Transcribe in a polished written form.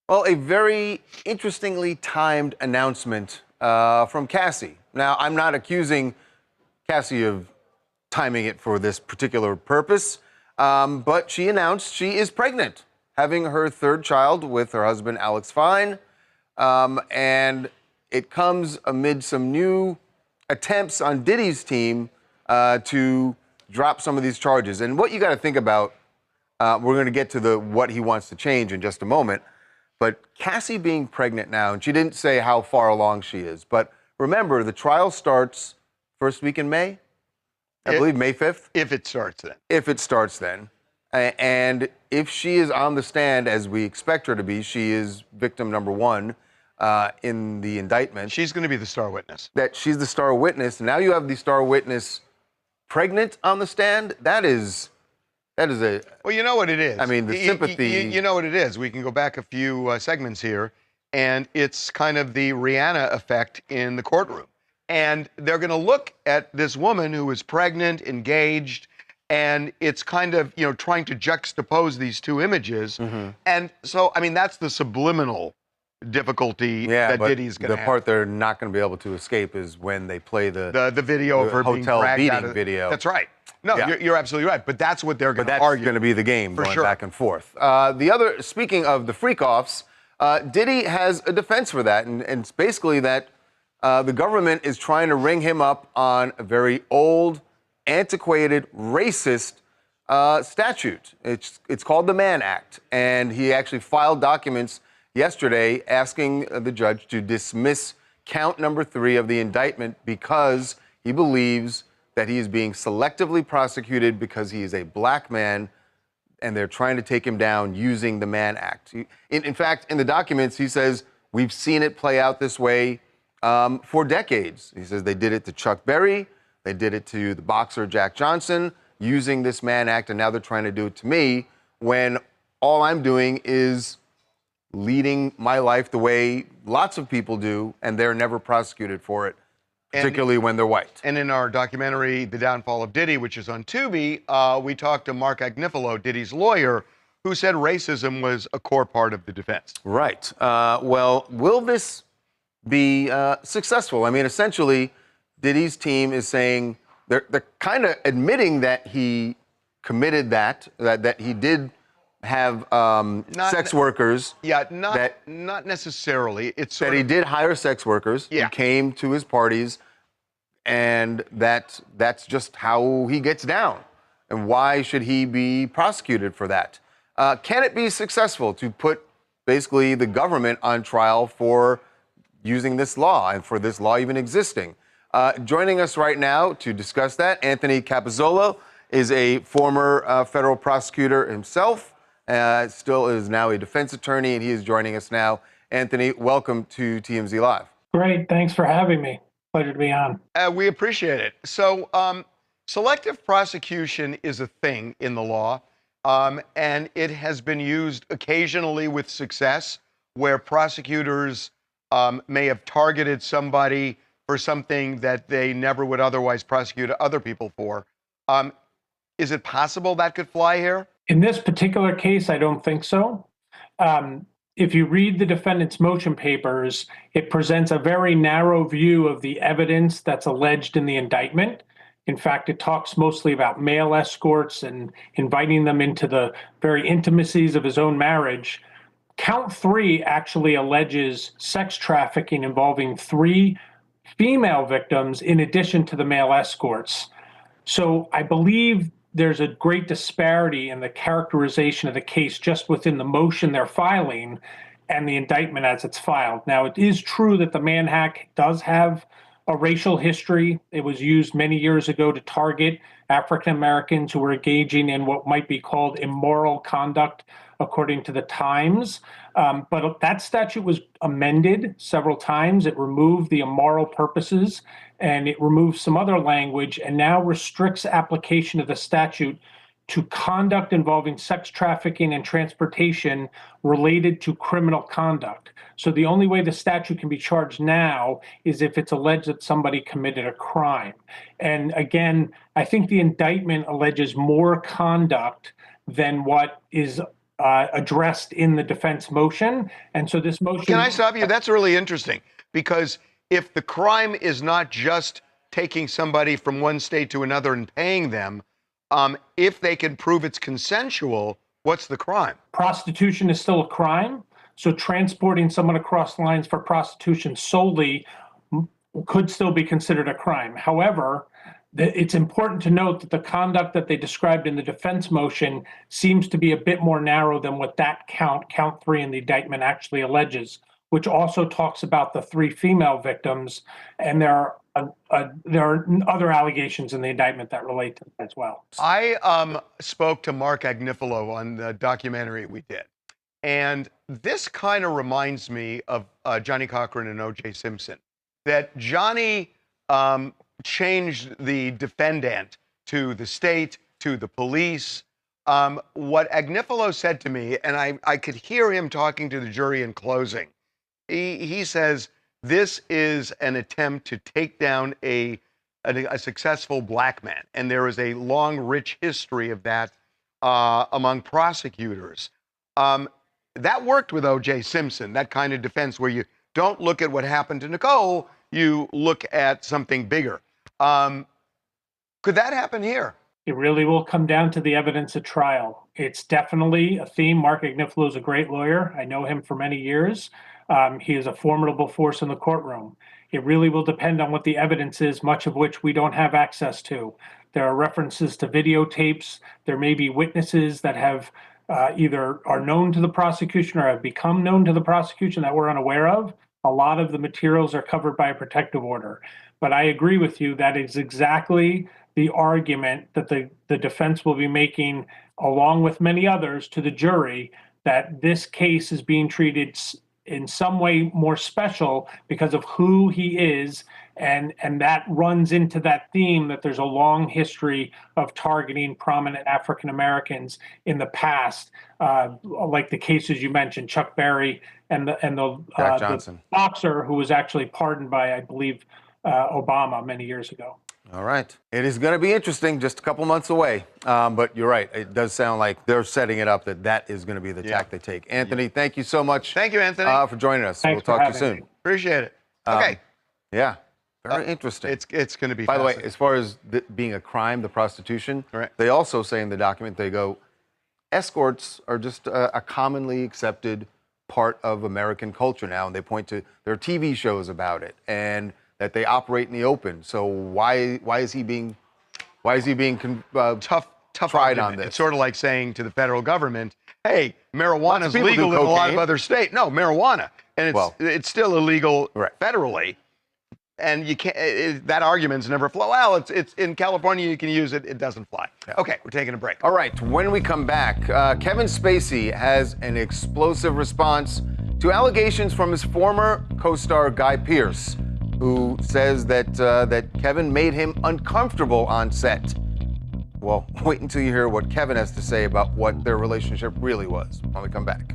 Well, a very interestingly timed announcement from Cassie. Now, I'm not accusing Cassie of timing it for this particular purpose, but she announced she is pregnant, having her third child with her husband, Alex Fine. And it comes amid some new attempts on Diddy's team to drop some of these charges. And what you got to think about, we're going to get to what he wants to change in just a moment. But Cassie being pregnant now, and she didn't say how far along she is. But remember, the trial starts first week in May. I believe May 5th. If it starts then. If it starts then. And if she is on the stand, as we expect her to be, she is victim number one in the indictment. She's going to be the star witness. That she's the star witness. Now you have the star witness pregnant on the stand. That is a... Well, you know what it is. I mean, the sympathy... You know what it is. We can go back a few segments here, and it's kind of the Rihanna effect in the courtroom. And they're going to look at this woman who is pregnant, engaged, and it's kind of, trying to juxtapose these two images. Mm-hmm. And so, I mean, that's the subliminal difficulty that Diddy's going to have. The part they're not going to be able to escape is when they play the video of her hotel being dragged beating video. That's right. No, you're absolutely right. But that's what they're going to argue. But that's going to be the game going back and forth. Speaking of the freak-offs, Diddy has a defense for that, and it's basically that the government is trying to ring him up on a very old, antiquated, racist statute. It's called the Mann Act, and he actually filed documents yesterday asking the judge to dismiss count number 3 of the indictment because he believes that he is being selectively prosecuted because he is a black man, and they're trying to take him down using the Mann Act. In fact, in the documents, he says, we've seen it play out this way for decades. He says they did it to Chuck Berry, they did it to the boxer Jack Johnson, using this Mann Act, and now they're trying to do it to me when all I'm doing is leading my life the way lots of people do, and they're never prosecuted for it, particularly when they're white. And in our documentary, The Downfall of Diddy, which is on Tubi, we talked to Mark Agnifilo, Diddy's lawyer, who said racism was a core part of the defense. Right. Well, will this be successful? I mean, essentially, Diddy's team is saying they're kind of admitting that he committed that he did have sex workers. Yeah, not necessarily. It's that he did hire sex workers who came to his parties, and that's just how he gets down. And why should he be prosecuted for that? Can it be successful to put basically the government on trial for using this law and for this law even existing? Joining us right now to discuss that, Anthony Capozzolo is a former federal prosecutor himself. Still is now a defense attorney, and he is joining us now. Anthony, welcome to TMZ Live. Great. Thanks for having me. Pleasure to be on. We appreciate it. So selective prosecution is a thing in the law, and it has been used occasionally with success where prosecutors may have targeted somebody for something that they never would otherwise prosecute other people for. Is it possible that could fly here? In this particular case, I don't think so. If you read the defendant's motion papers, it presents a very narrow view of the evidence that's alleged in the indictment. In fact, it talks mostly about male escorts and inviting them into the very intimacies of his own marriage. Count 3 actually alleges sex trafficking involving 3 female victims in addition to the male escorts. So I believe there's a great disparity in the characterization of the case just within the motion they're filing and the indictment as it's filed. Now, it is true that the Mann Act does have a racial history. It was used many years ago to target African Americans who were engaging in what might be called immoral conduct, according to the Times. But that statute was amended several times. It removed the immoral purposes, and it removed some other language, and now restricts application of the statute to conduct involving sex trafficking and transportation related to criminal conduct. So the only way the statute can be charged now is if it's alleged that somebody committed a crime. And again, I think the indictment alleges more conduct than what is addressed in the defense motion. And so this motion. Can I stop you? That's really interesting, because if the crime is not just taking somebody from one state to another and paying them, if they can prove it's consensual, what's the crime? Prostitution is still a crime. So transporting someone across lines for prostitution solely could still be considered a crime. However, it's important to note that the conduct that they described in the defense motion seems to be a bit more narrow than what that count 3 in the indictment actually alleges, which also talks about the 3 female victims. And there are other allegations in the indictment that relate to that as well. I spoke to Mark Agnifilo on the documentary we did. And this kind of reminds me of Johnny Cochran and O.J. Simpson, that Johnny changed the defendant to the state, to the police. What Agnifilo said to me, and I could hear him talking to the jury in closing, he says, this is an attempt to take down a successful black man. And there is a long, rich history of that among prosecutors. That worked with O.J. Simpson, that kind of defense where you don't look at what happened to Nicole, you look at something bigger. Could that happen here? It really will come down to the evidence at trial. It's definitely a theme. Mark Agnifilo is a great lawyer. I know him for many years. He is a formidable force in the courtroom. It really will depend on what the evidence is, much of which we don't have access to. There are references to videotapes. There may be witnesses that have either are known to the prosecution or have become known to the prosecution that we're unaware of. A lot of the materials are covered by a protective order. But I agree with you, that is exactly the argument that the defense will be making, along with many others, to the jury, that this case is being treated in some way more special because of who he is. And that runs into that theme that there's a long history of targeting prominent African Americans in the past, like the cases you mentioned, Chuck Berry and the boxer who was actually pardoned by, I believe, Obama many years ago. All right. It is going to be interesting, just a couple months away. But you're right. It does sound like they're setting it up that is going to be the tack they take. Anthony, thank you so much. Thank you, Anthony. For joining us. Thanks we'll talk to you soon. me. Appreciate it. Okay. Yeah. Very interesting. It's going to be By the way, as far as being a crime, the prostitution, they also say in the document, they go, escorts are just a commonly accepted part of American culture now. And they point to their TV shows about it and that they operate in the open. So why is he being tough tried on this? It's sort of like saying to the federal government, hey, marijuana is legal in a lot of other states. No, marijuana. And it's still illegal federally. And you can't, that argument's never fly. Well, it's in California, you can use it. It doesn't fly. Yeah. Okay, we're taking a break. All right, when we come back, Kevin Spacey has an explosive response to allegations from his former co-star Guy Pearce, who says that Kevin made him uncomfortable on set. Well, wait until you hear what Kevin has to say about what their relationship really was when we come back.